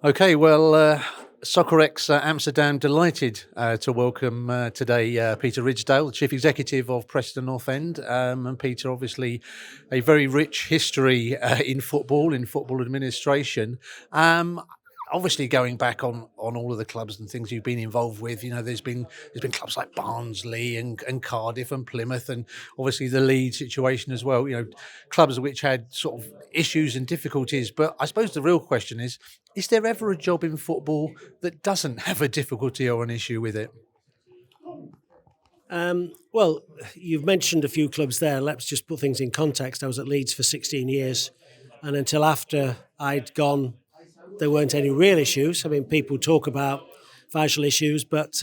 Okay, well, Soccerex Amsterdam delighted to welcome today Peter Ridsdale, Chief Executive of Preston North End. And Peter, obviously, a very rich history in football administration. Um, Obviously, going back on all of the clubs and things you've been involved with, there's been clubs like Barnsley and Cardiff and Plymouth, and obviously the Leeds situation as well. Clubs which had sort of issues and difficulties. But I suppose the real question is there ever a job in football that doesn't have a difficulty or an issue with it? Well, you've mentioned a few clubs there. Let's just put things in context. I was at Leeds for 16 years, and until after I'd gone, there weren't any real issues. I mean, people talk about financial issues, but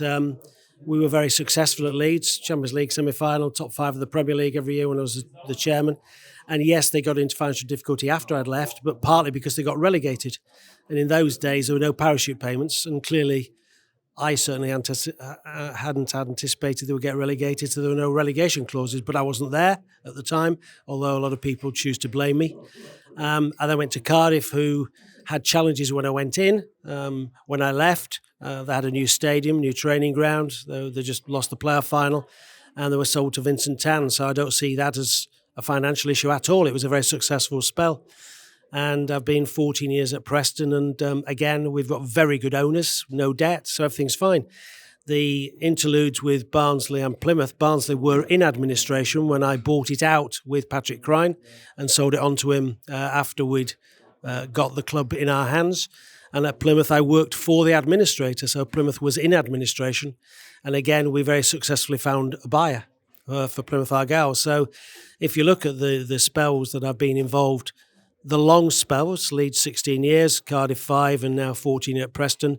we were very successful at Leeds, Champions League semi-final, top five of the Premier League every year when I was the chairman. And yes, they got into financial difficulty after I'd left, but partly because they got relegated. And in those days, there were no parachute payments, and clearly I certainly hadn't anticipated they would get relegated, so there were no relegation clauses, but I wasn't there at the time, although a lot of people choose to blame me. I then went to Cardiff, who had challenges when I went in. When I left, they had a new stadium, new training ground. They just lost the playoff final, and they were sold to Vincent Tan, so I don't see that as a financial issue at all. It was a very successful spell. And I've been 14 years at Preston, and again, we've got very good owners, no debt, so everything's fine. The interludes with Barnsley and Plymouth, Barnsley were in administration when I bought it out with Patrick Crine and sold it on to him after we'd got the club in our hands. And at Plymouth, I worked for the administrator, so Plymouth was in administration. And again, we very successfully found a buyer for Plymouth Argyle. So if you look at the spells that I've been involved, the long spells, Leeds 16 years, Cardiff 5, and now 14 at Preston.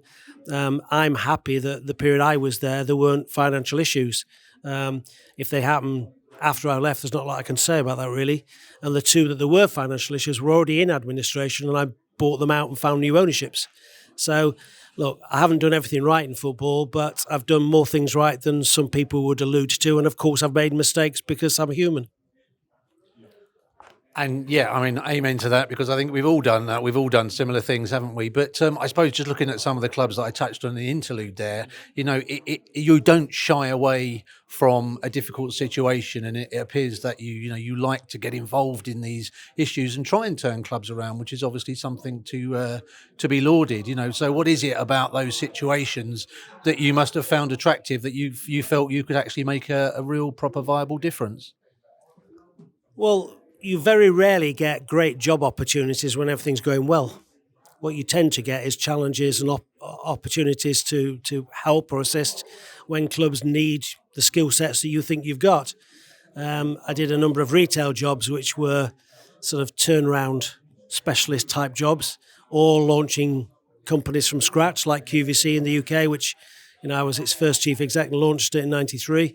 I'm happy that the period I was there weren't financial issues. If they happen after I left, there's not a lot I can say about that, really. And the two that there were financial issues were already in administration, and I bought them out and found new ownerships. So, look, I haven't done everything right in football, but I've done more things right than some people would allude to. And, of course, I've made mistakes because I'm a human. And yeah, I mean, amen to that, because I think we've all done that. We've all done similar things, haven't we? But I suppose just looking at some of the clubs that I touched on in the interlude there, you don't shy away from a difficult situation, and it appears that you like to get involved in these issues and try and turn clubs around, which is obviously something to be lauded. So what is it about those situations that you must have found attractive, that you felt you could actually make a real proper viable difference? Well, you very rarely get great job opportunities when everything's going well. What you tend to get is challenges and opportunities to help or assist when clubs need the skill sets that you think you've got. I did a number of retail jobs which were sort of turnaround specialist type jobs, or launching companies from scratch like QVC in the UK, which I was its first chief exec and launched it in '93.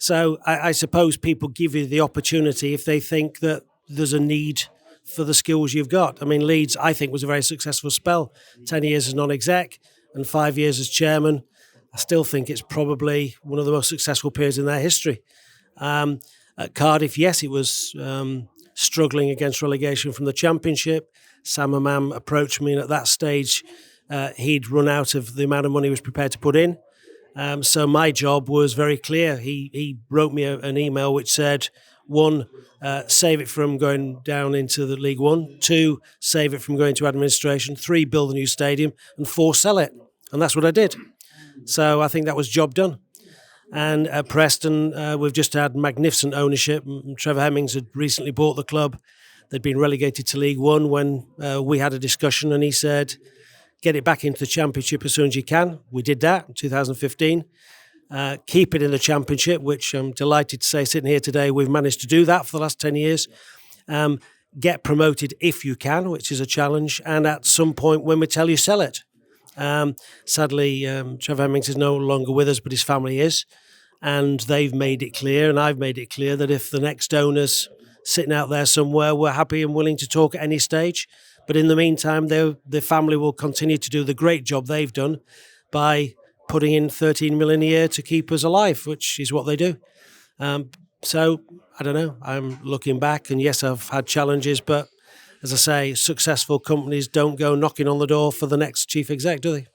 So I suppose people give you the opportunity if they think that there's a need for the skills you've got. I mean, Leeds, I think, was a very successful spell. 10 years as non-exec and 5 years as chairman. I still think it's probably one of the most successful periods in their history. At Cardiff, yes, it was struggling against relegation from the Championship. Sam Amam approached me, and at that stage, he'd run out of the amount of money he was prepared to put in. So my job was very clear. He wrote me an email which said, 1, save it from going down into the League One. 2, save it from going to administration. 3, build a new stadium. And 4, sell it. And that's what I did. So I think that was job done. And at Preston, we've just had magnificent ownership. Trevor Hemmings had recently bought the club. They'd been relegated to League One when we had a discussion, and he said, get it back into the Championship as soon as you can. We did that in 2015. Keep it in the Championship, which I'm delighted to say, sitting here today, we've managed to do that for the last 10 years. Get promoted if you can, which is a challenge. And at some point, when we tell you, sell it. Sadly, Trevor Hemmings is no longer with us, but his family is. And they've made it clear, and I've made it clear, that if the next owner's sitting out there somewhere, we're happy and willing to talk at any stage. But in the meantime, the family will continue to do the great job they've done by putting in 13 million a year to keep us alive, which is what they do. So, I don't know, I'm looking back, and yes, I've had challenges, but as I say, successful companies don't go knocking on the door for the next chief exec, do they?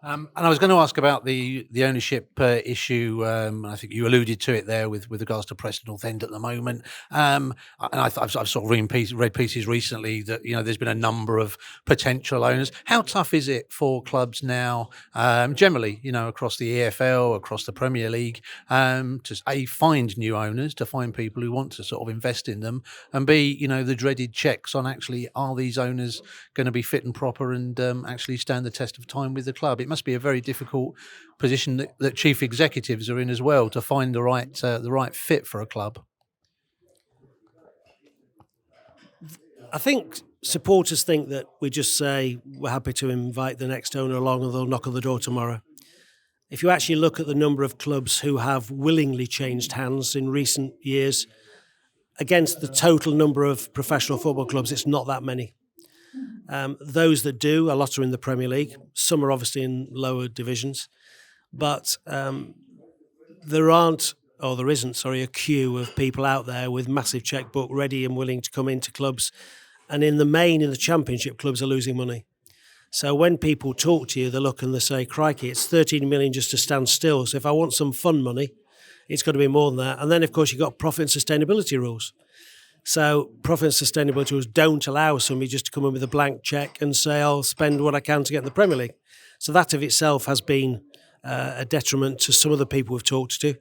And I was going to ask about the ownership issue. I think you alluded to it there with regards to Preston North End at the moment. And I've sort of read pieces recently that there's been a number of potential owners. How tough is it for clubs now, generally, across the EFL, across the Premier League, to find new owners, to find people who want to sort of invest in them, and B, the dreaded checks on actually are these owners going to be fit and proper and actually stand the test of time with the club? It must be a very difficult position that chief executives are in as well, to find the right fit for a club. I think supporters think that we just say we're happy to invite the next owner along and they'll knock on the door tomorrow. If you actually look at the number of clubs who have willingly changed hands in recent years against the total number of professional football clubs, it's not that many. Those that do, a lot are in the Premier League. Some are obviously in lower divisions. But there isn't a queue of people out there with massive checkbook ready and willing to come into clubs. And in the main, in the Championship, clubs are losing money. So when people talk to you, they look and they say, crikey, it's 13 million just to stand still. So if I want some fun money, it's got to be more than that. And then, of course, you've got profit and sustainability rules. So profit and sustainability rules don't allow somebody just to come in with a blank cheque and say, I'll spend what I can to get in the Premier League. So that of itself has been a detriment to some of the people we've talked to.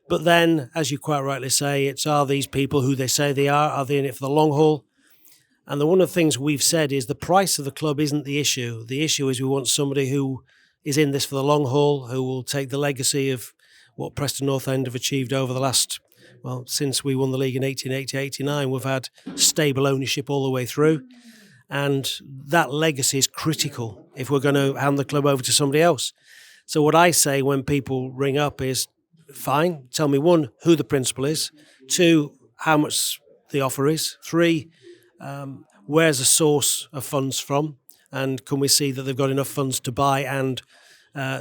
But then, as you quite rightly say, are these people who they say they are they in it for the long haul? And one of the things we've said is the price of the club isn't the issue. The issue is we want somebody who is in this for the long haul, who will take the legacy of what Preston North End have achieved over the last, since we won the league in 1880-89, we've had stable ownership all the way through. And that legacy is critical if we're going to hand the club over to somebody else. So what I say when people ring up is, fine, tell me, 1, who the principal is, 2, how much the offer is, 3, where's the source of funds from, and can we see that they've got enough funds to buy and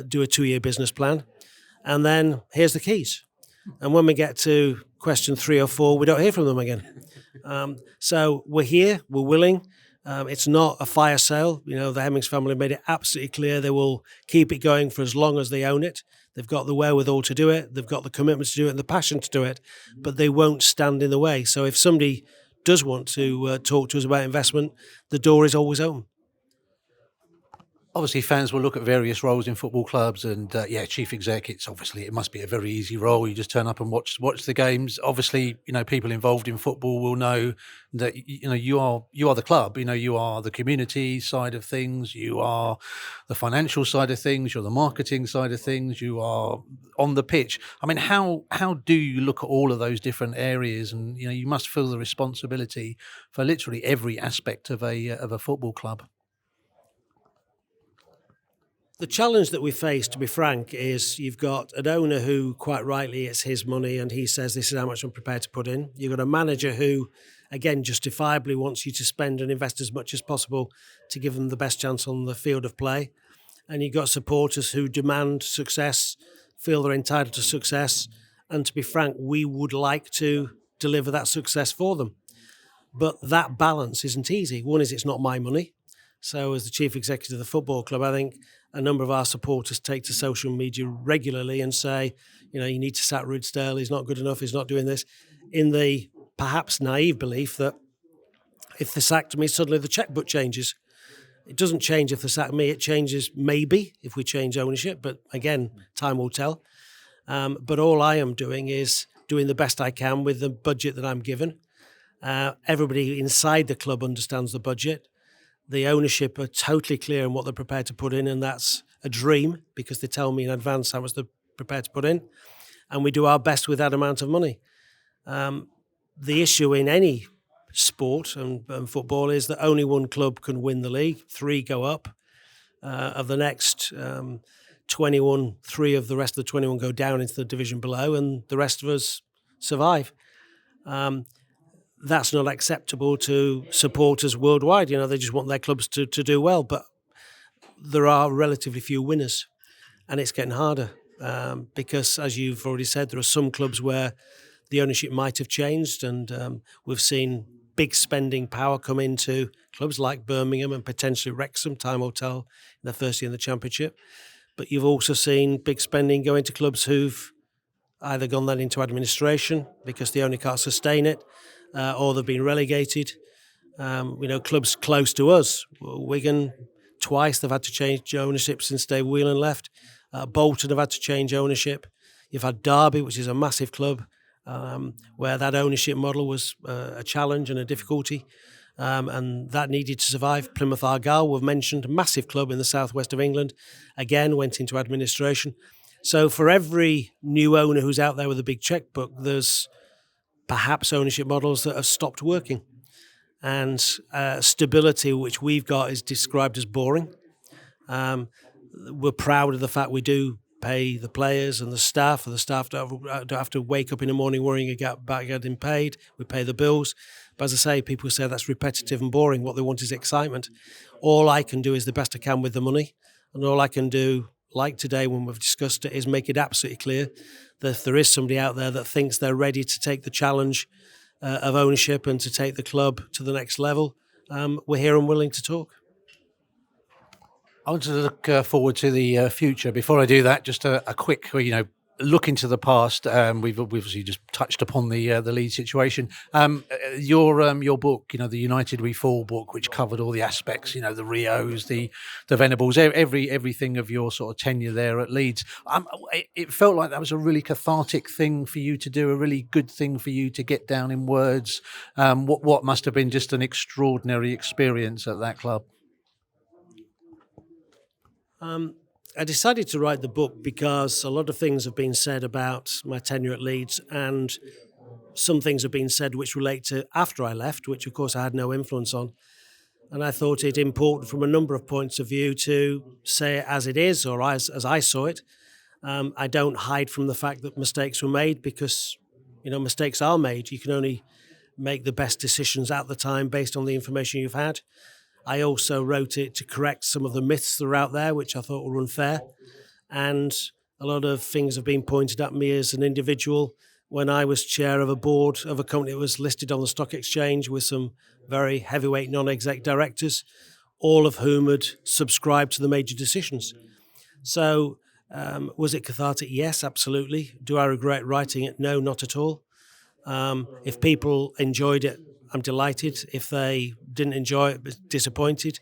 do a 2-year business plan? And then here's the keys. And when we get to question 3 or 4, we don't hear from them again. So we're here, we're willing. It's not a fire sale. The Hemmings family made it absolutely clear they will keep it going for as long as they own it. They've got the wherewithal to do it. They've got the commitment to do it and the passion to do it, but they won't stand in the way. So if somebody does want to talk to us about investment, the door is always open. Obviously, fans will look at various roles in football clubs, and chief exec. It must be a very easy role. You just turn up and watch the games. Obviously, people involved in football will know that you are the club. You are the community side of things. You are the financial side of things. You're the marketing side of things. You are on the pitch. I mean, how do you look at all of those different areas? And you must feel the responsibility for literally every aspect of a football club. The challenge that we face, to be frank, is you've got an owner who, quite rightly, it's his money and he says this is how much I'm prepared to put in. You've got a manager who, again, justifiably wants you to spend and invest as much as possible to give them the best chance on the field of play. And you've got supporters who demand success, feel they're entitled to success. And to be frank, we would like to deliver that success for them. But that balance isn't easy. One is it's not my money. So as the chief executive of the football club, I think a number of our supporters take to social media regularly and say, you need to sack Ridsdale, he's not good enough, he's not doing this, in the perhaps naive belief that if they sacked me, suddenly the checkbook changes. It doesn't change if they sack me, it changes maybe if we change ownership, but again, time will tell. But all I am doing is doing the best I can with the budget that I'm given. Everybody inside the club understands the budget. The ownership are totally clear on what they're prepared to put in, and that's a dream because they tell me in advance how much they're prepared to put in, and we do our best with that amount of money. The issue in any sport and football is that only one club can win the league, 3 go up. Of the next 21, 3 of the rest of the 21 go down into the division below, and the rest of us survive. That's not acceptable to supporters worldwide. They just want their clubs to do well. But there are relatively few winners, and it's getting harder because, as you've already said, there are some clubs where the ownership might have changed, and we've seen big spending power come into clubs like Birmingham and potentially Wrexham, Time will tell, in their first year in the Championship. But you've also seen big spending go into clubs who've either gone then into administration because they only can't sustain it, or they've been relegated. Clubs close to us, Wigan, twice they've had to change ownership since Dave Whelan left. Bolton have had to change ownership. You've had Derby, which is a massive club, where that ownership model was a challenge and a difficulty, and that needed to survive. Plymouth Argyle, we've mentioned, a massive club in the southwest of England, again went into administration. So for every new owner who's out there with a big checkbook, there's perhaps ownership models that have stopped working. And stability, which we've got, is described as boring. We're proud of the fact we do pay the players and the staff don't have to wake up in the morning worrying about getting paid. We pay the bills. But as I say, people say that's repetitive and boring. What they want is excitement. All I can do is the best I can with the money. And all I can do, like today when we've discussed it, is make it absolutely clear that if there is somebody out there that thinks they're ready to take the challenge of ownership and to take the club to the next level, we're here and willing to talk. I want to look forward to the future. Before I do that, just a quick, look into the past. We've obviously just touched upon the Leeds situation. Your book, the United We Fall book, which covered all the aspects, the Rios, the Venables, everything of your sort of tenure there at Leeds. It felt like that was a really cathartic thing for you to do, a really good thing for you to get down in words. What must have been just an extraordinary experience at that club. I decided to write the book because a lot of things have been said about my tenure at Leeds, and some things have been said which relate to after I left, which of course I had no influence on. And I thought it important from a number of points of view to say it as it is, or as I saw it. I don't hide from the fact that mistakes were made because, mistakes are made. You can only make the best decisions at the time based on the information you've had. I also wrote it to correct some of the myths that are out there, which I thought were unfair. And a lot of things have been pointed at me as an individual when I was chair of a board of a company that was listed on the stock exchange with some very heavyweight non-exec directors, all of whom had subscribed to the major decisions. So was it cathartic? Yes, absolutely. Do I regret writing it? No, not at all. If people enjoyed it, I'm delighted. If they didn't enjoy it, disappointed.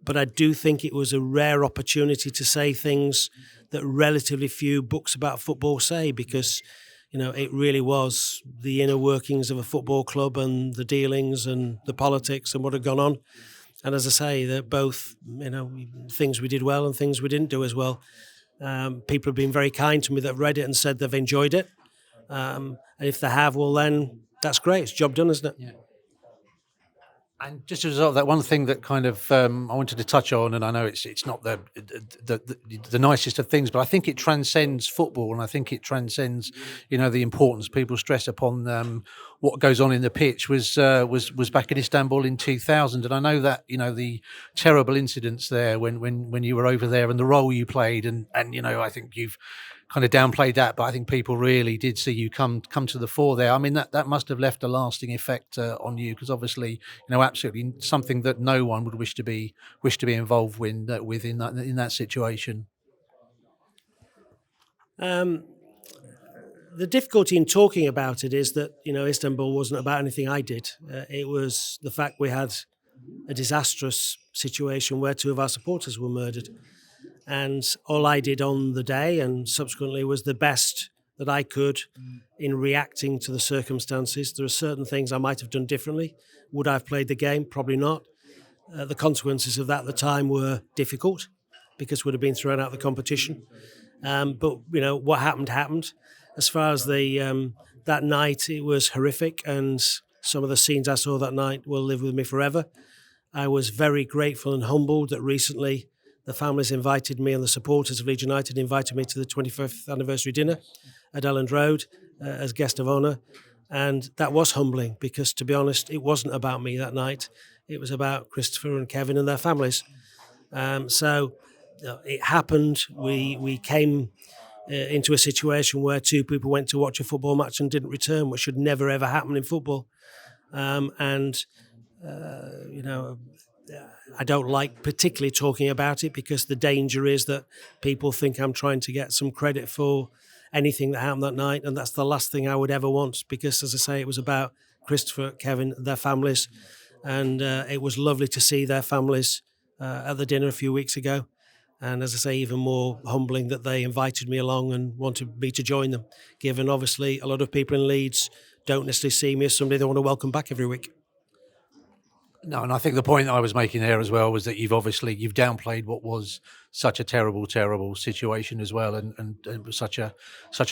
But I do think it was a rare opportunity to say things that relatively few books about football say, because, it really was the inner workings of a football club and the dealings and the politics and what had gone on. And as I say, they're both, things we did well and things we didn't do as well. People have been very kind to me that have read it and said they've enjoyed it. And if they have, well, then that's great. It's job done, isn't it? Yeah. And just as a result of that, one thing that kind of I wanted to touch on, and I know it's not the nicest of things, but I think it transcends football, and I think it transcends, the importance people stress upon what goes on in the pitch was back in Istanbul in 2000, and I know that the terrible incidents there when you were over there and the role you played, and I think you've kind of downplayed that, but I think people really did see you come to the fore there. I mean, that must have left a lasting effect on you, because obviously, absolutely something that no one would wish to be involved with in that situation. The difficulty in talking about it is that Istanbul wasn't about anything I did. It was the fact we had a disastrous situation where two of our supporters were murdered. And all I did on the day and subsequently was the best that I could in reacting to the circumstances. There are certain things I might have done differently. Would I have played the game? Probably not. The consequences of that at the time were difficult because we'd have been thrown out of the competition. But what happened. As far as that night, it was horrific, and some of the scenes I saw that night will live with me forever. I was very grateful and humbled that recently the families invited me, and the supporters of Leeds United invited me to the 25th anniversary dinner at Elland Road as guest of honour. And that was humbling because, to be honest, it wasn't about me that night. It was about Christopher and Kevin and their families. So it happened. We came into a situation where two people went to watch a football match and didn't return, which should never, ever happen in football. And you know, I don't like particularly talking about it because the danger is that people think I'm trying to get some credit for anything that happened that night, and that's the last thing I would ever want. Because, as I say, it was about Christopher, Kevin, their families, and it was lovely to see their families at the dinner a few weeks ago. And as I say, even more humbling that they invited me along and wanted me to join them, given obviously a lot of people in Leeds don't necessarily see me as somebody they want to welcome back every week. No, and I think the point I was making there as well was that you've downplayed what was such a terrible, terrible situation as well, and it was such a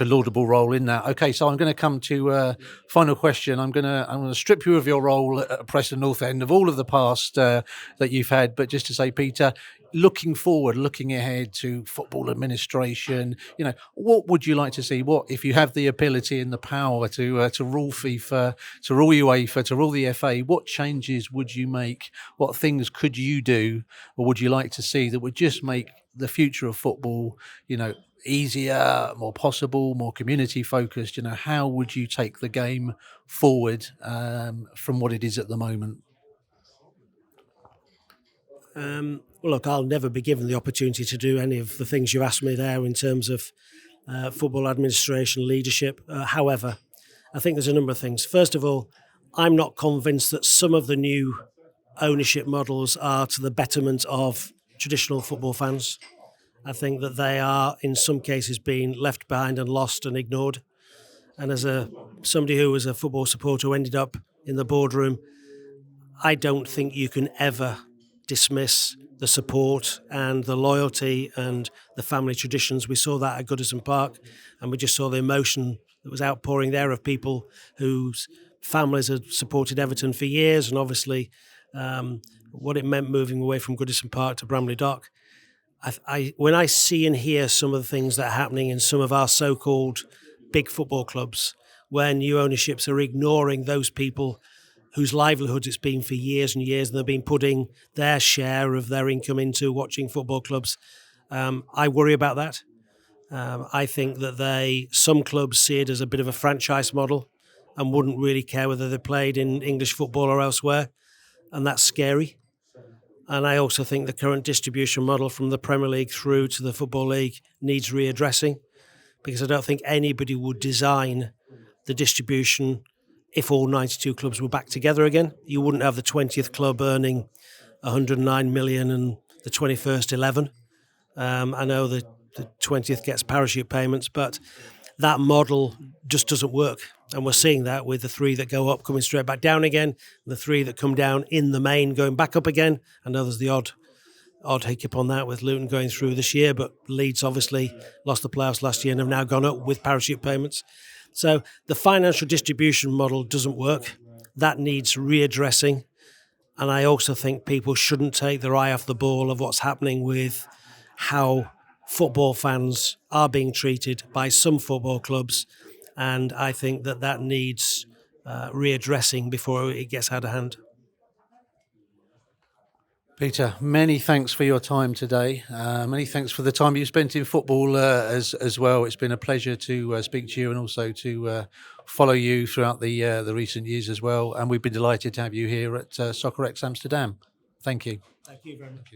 laudable role in that. Okay, so I'm going to come to final question. I'm going to strip you of your role at Preston North End, of all of the past that you've had, but just to say, Peter, looking forward, looking ahead to football administration, what would you like to see? What, if you have the ability and the power to rule FIFA, to rule UEFA, to rule the FA, what changes would you make? What things could you do, or would you like to see that would just make the future of football, easier, more possible, more community focused? How would you take the game forward from what it is at the moment? Well, look, I'll never be given the opportunity to do any of the things you asked me there in terms of football administration, leadership. However, I think there's a number of things. First of all, I'm not convinced that some of the new ownership models are to the betterment of traditional football fans. I think that they are, in some cases, being left behind and lost and ignored. And as somebody who was a football supporter who ended up in the boardroom, I don't think you can ever dismiss the support and the loyalty and the family traditions. We saw that at Goodison Park, and we just saw the emotion that was outpouring there of people whose families had supported Everton for years, and obviously what it meant moving away from Goodison Park to Bramley Dock. When I see and hear some of the things that are happening in some of our so-called big football clubs, where new ownerships are ignoring those people whose livelihoods it's been for years and years, and they've been putting their share of their income into watching football clubs, I worry about that. I think that some clubs see it as a bit of a franchise model and wouldn't really care whether they played in English football or elsewhere, and that's scary. And I also think the current distribution model from the Premier League through to the Football League needs readdressing, because I don't think anybody would design the distribution if all 92 clubs were back together again. You wouldn't have the 20th club earning 109 million and the 21st 11. I know the 20th gets parachute payments, but that model just doesn't work. And we're seeing that with the 3 that go up coming straight back down again, the 3 that come down in the main going back up again. I know there's the odd hiccup on that with Luton going through this year, but Leeds obviously lost the playoffs last year and have now gone up with parachute payments. So the financial distribution model doesn't work. That needs readdressing. And I also think people shouldn't take their eye off the ball of what's happening with how football fans are being treated by some football clubs. And I think that needs readdressing before it gets out of hand. Peter, many thanks for your time today. Many thanks for the time you spent in football as well. It's been a pleasure to speak to you and also to follow you throughout the recent years as well. And we've been delighted to have you here at Soccerex Amsterdam. Thank you. Thank you very much.